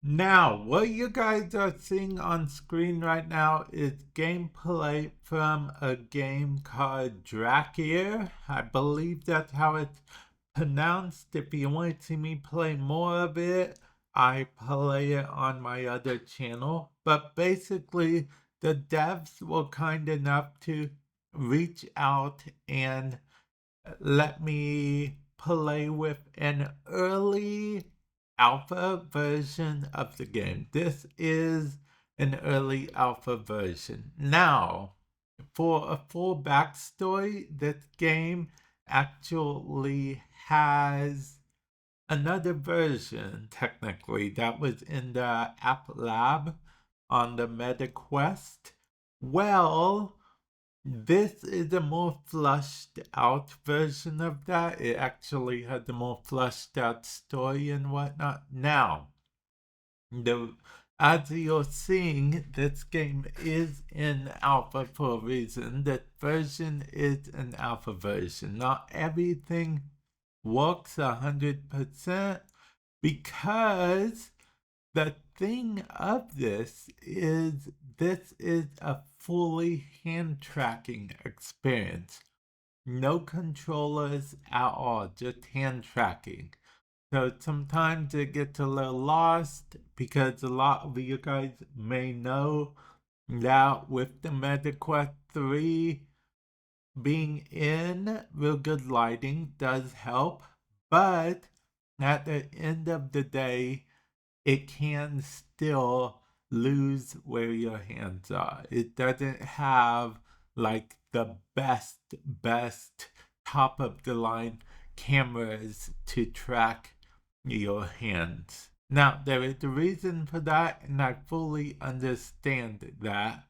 Now, what you guys are seeing on screen right now is gameplay from a game called Drakier. I believe that's how it's pronounced. If you want to see me play more of it, I play it on my other channel. But basically, the devs were kind enough to reach out and let me play with an early alpha version of the game. This is an early alpha version. Now, for a full backstory, this game actually has another version, technically, that was in the app lab on the MetaQuest. Well, this is a more flushed out version of that. It actually had a more flushed out story and whatnot. Now, the as you're seeing, this game is in alpha for a reason. That version is an alpha version. Not everything works 100% because the thing of this is a fully hand tracking experience. No controllers at all, just hand tracking. So sometimes it gets a little lost because a lot of you guys may know that with the MetaQuest 3 being in real good lighting does help, but at the end of the day, it can still lose where your hands are. It doesn't have like the best top of the line cameras to track your hands. Now, there is a reason for that, and I fully understand that,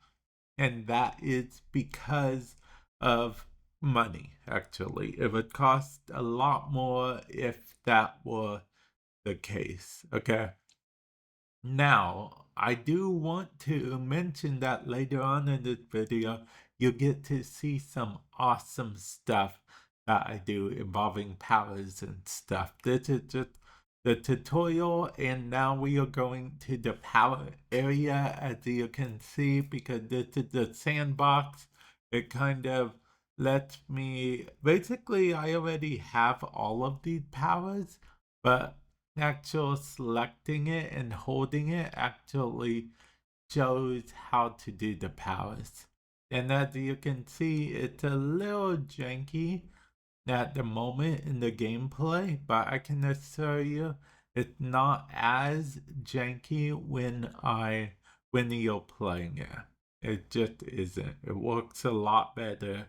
and that is because of money, actually. It would cost a lot more if that were the case, okay? Now, I do want to mention that later on in this video, you get to see some awesome stuff that I do involving powers and stuff. This is just the tutorial, and now we are going to the power area, as you can see, because this is the sandbox. It kind of lets me, basically, I already have all of these powers, but actual selecting it and holding it actually shows how to do the powers. And as you can see, it's a little janky at the moment in the gameplay, but I can assure you it's not as janky when you're playing it. It just isn't. It works a lot better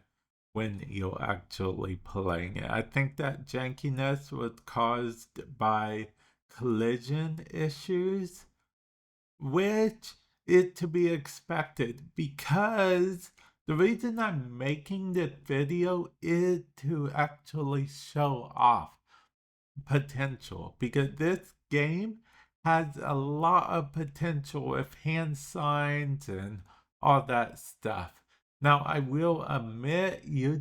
when you're actually playing it. I think that jankiness was caused by collision issues, which is to be expected because the reason I'm making this video is to actually show off potential, because this game has a lot of potential with hand signs and all that stuff. Now, I will admit, you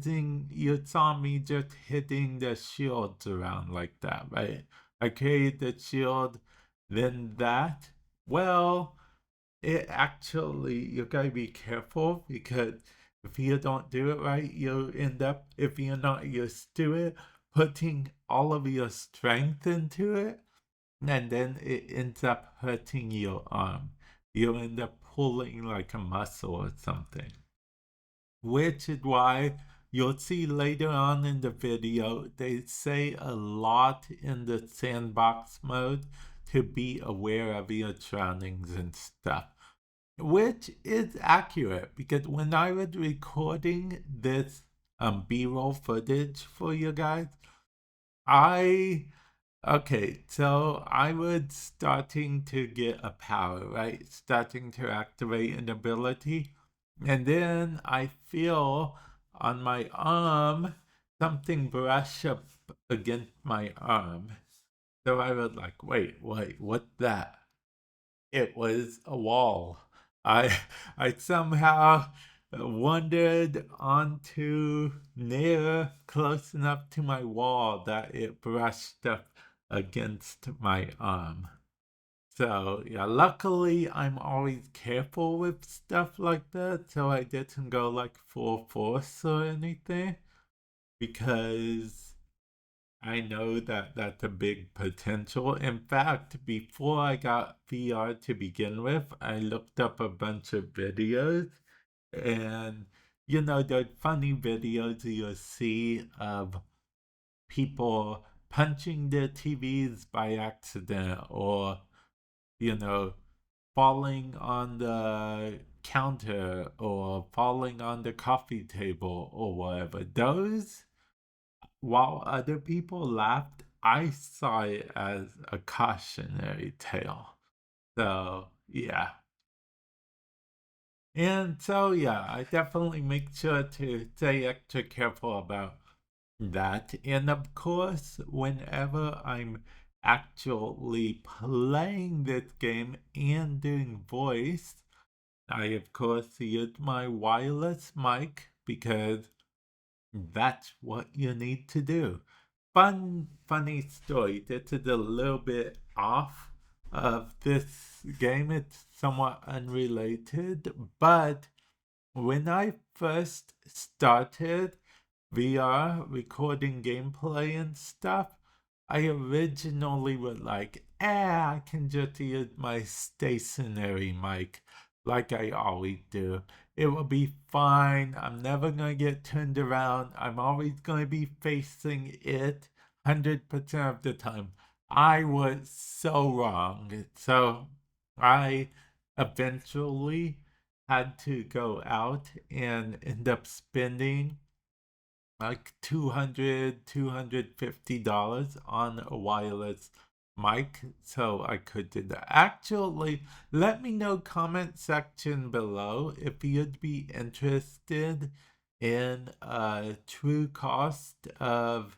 saw me just hitting the shields around like that, right? I carried the shield, then that. Well, it actually, you gotta be careful because if you don't do it right, you'll end up, if you're not used to it, putting all of your strength into it, and then it ends up hurting your arm. You'll end up pulling like a muscle or something, which is why you'll see later on in the video, they say a lot in the sandbox mode to be aware of your surroundings and stuff, which is accurate because when I was recording this B-roll footage for you guys, I okay, so I was starting to get a power, right? Starting to activate an ability. And then I feel on my arm something brush up against my arm. So I was like, wait, what's that? It was a wall. I I somehow wandered onto near close enough to my wall that it brushed up against my arm. So, yeah, luckily I'm always careful with stuff like that, so I didn't go like full force or anything because I know that that's a big potential. In fact, before I got VR to begin with, I looked up a bunch of videos and the funny videos you'll see of people punching their TVs by accident or, you know, falling on the counter or falling on the coffee table or whatever. Those, while other people laughed, I saw it as a cautionary tale. So, yeah. And so, yeah, I definitely make sure to stay extra careful about that. And of course, whenever I'm actually playing this game and doing voice, I of course use my wireless mic because that's what you need to do. Funny story. This is a little bit off of this game. It's somewhat unrelated, but when I first started VR recording gameplay and stuff, I originally was like, I can just use my stationary mic like I always do. It will be fine. I'm never going to get turned around. I'm always going to be facing it 100% of the time. I was so wrong. So I eventually had to go out and end up spending like $250 on a wireless mic so I could do that. Actually, let me know comment section below if you'd be interested in a true cost of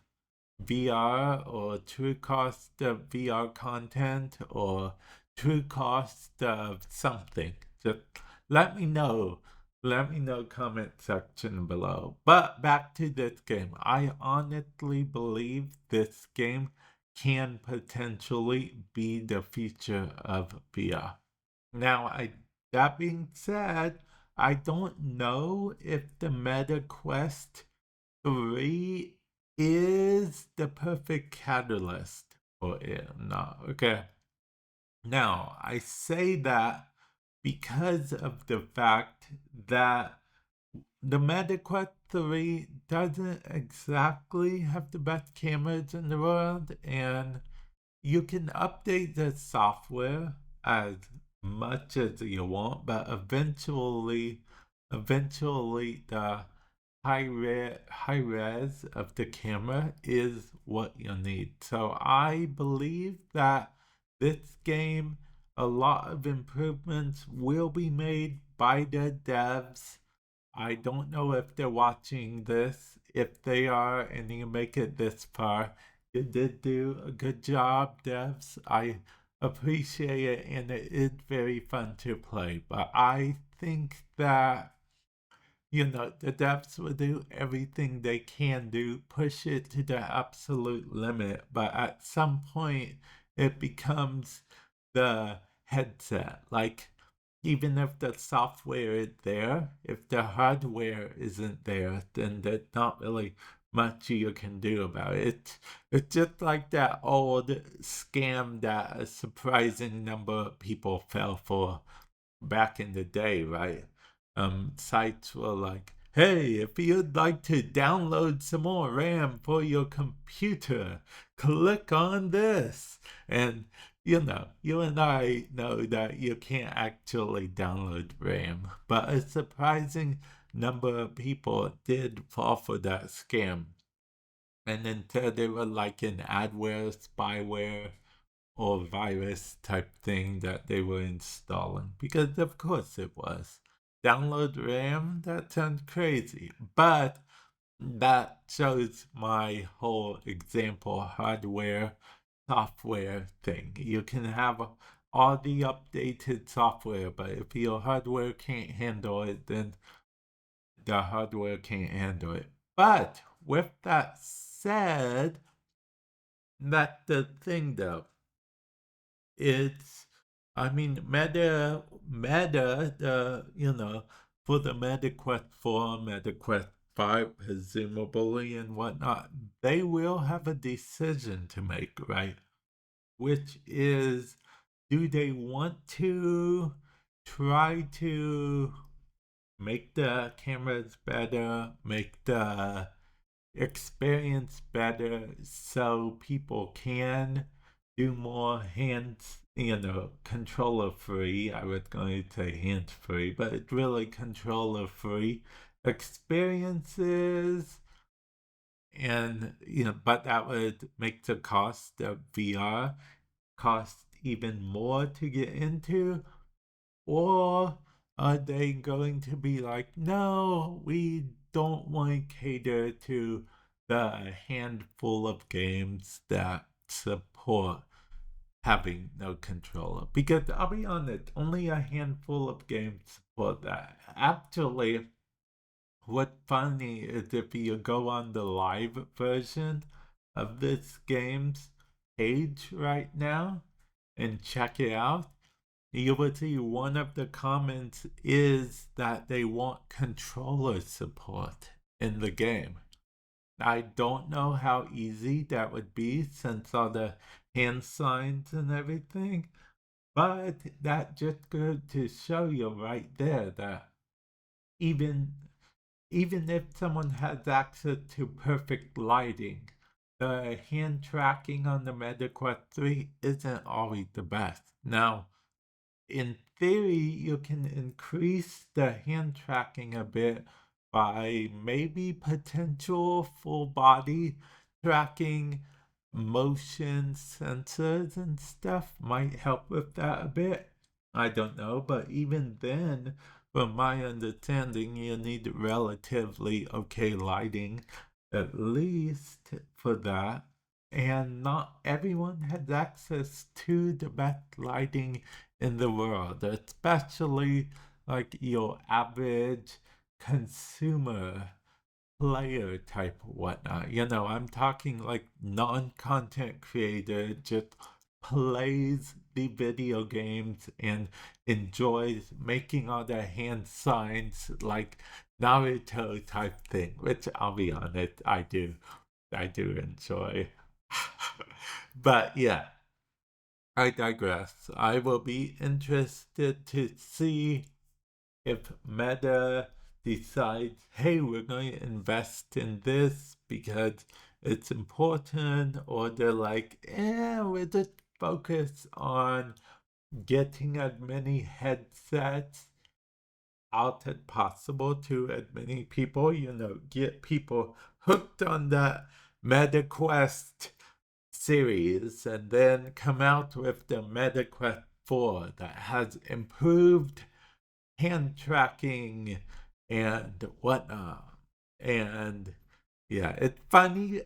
VR or true cost of VR content or true cost of something. Just let me know. Let me know comment section below. But back to this game. I honestly believe this game can potentially be the future of VR. Now, that being said, I don't know if the Meta Quest 3 is the perfect catalyst for it or not. Okay. Now, I say that because of the fact that the MetaQuest 3 doesn't exactly have the best cameras in the world, and you can update the software as much as you want, but eventually the high res of the camera is what you need. So I believe that this game, a lot of improvements will be made by the devs. I don't know if they're watching this. If they are and you make it this far, you did do a good job, devs. I appreciate it and it is very fun to play. But I think that the devs will do everything they can do, push it to the absolute limit, but at some point it becomes the headset. Like, even if the software is there, if the hardware isn't there, then there's not really much you can do about it. It's just like that old scam that a surprising number of people fell for back in the day, right? Sites were like, hey, if you'd like to download some more RAM for your computer, click on this. And, you and I know that you can't actually download RAM, but a surprising number of people did fall for that scam. And instead they were like an adware, spyware, or virus type thing that they were installing. Because of course it was. Download RAM? That sounds crazy. But that shows my whole example hardware software thing. You can have all the updated software, but if your hardware can't handle it, then the hardware can't handle it. But with that said, that's the thing though. It's I mean, for the Meta Quest 4, Meta Quest 5, presumably, and whatnot, they will have a decision to make, right? Which is, do they want to try to make the cameras better, make the experience better so people can do more hands, controller free. I was going to say hands free, but it's really controller free experiences. And, but that would make the cost of VR cost even more to get into. Or are they going to be like, no, we don't want to cater to the handful of games that support having no controller? Because I'll be honest, only a handful of games support that. Actually, what's funny is if you go on the live version of this game's page right now and check it out, you will see one of the comments is that they want controller support in the game. I don't know how easy that would be since all the hand signs and everything, but that just goes to show you right there that even even if someone has access to perfect lighting, the hand tracking on the MetaQuest 3 isn't always the best. Now, in theory, you can increase the hand tracking a bit by maybe potential full body tracking, motion sensors and stuff might help with that a bit. I don't know, but even then, from my understanding, you need relatively okay lighting, at least for that. And not everyone has access to the best lighting in the world, especially like your average consumer player type whatnot. I'm talking like non-content creator, just plays the video games and enjoys making all the hand signs like Naruto type thing, which I'll be honest, I do enjoy. But yeah, I digress. I will be interested to see if Meta decides, hey, we're going to invest in this because it's important, or they're like, we're just focused on getting as many headsets out as possible to as many people, get people hooked on the MetaQuest series and then come out with the MetaQuest 4 that has improved hand tracking and whatnot. And yeah, it's funny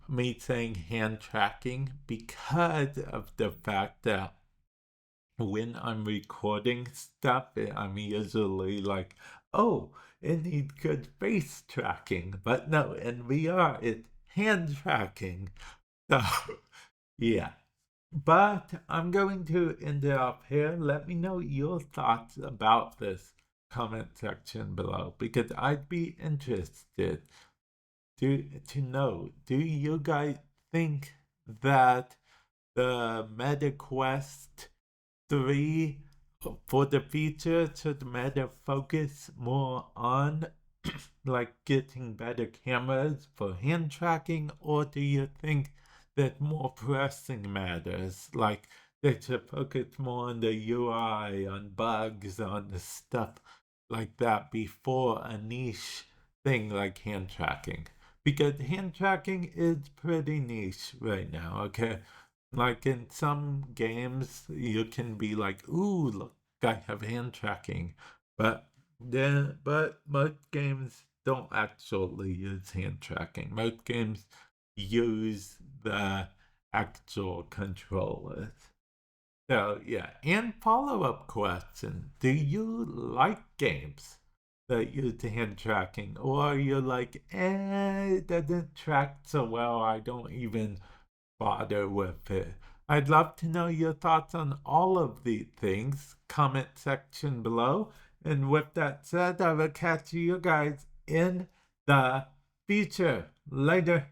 me saying hand tracking because of the fact that when I'm recording stuff, I'm usually like, oh, it needs good face tracking. But no, in VR, it's hand tracking. So, yeah. But I'm going to end it up here. Let me know your thoughts about this comment section below because I'd be interested to know, do you guys think that the MetaQuest 3 for the future should Meta focus more on like getting better cameras for hand tracking, or do you think that more pressing matters, like they should focus more on the UI, on bugs, on the stuff like that before a niche thing like hand tracking? Because hand tracking is pretty niche right now, okay? Like in some games, you can be like, "Ooh, look, I have hand tracking," but most games don't actually use hand tracking. Most games use the actual controllers. So yeah, and follow-up question: do you like games that use hand tracking, or you're like, it doesn't track so well, I don't even bother with it? I'd love to know your thoughts on all of these things. Comment section below. And with that said, I will catch you guys in the future. Later.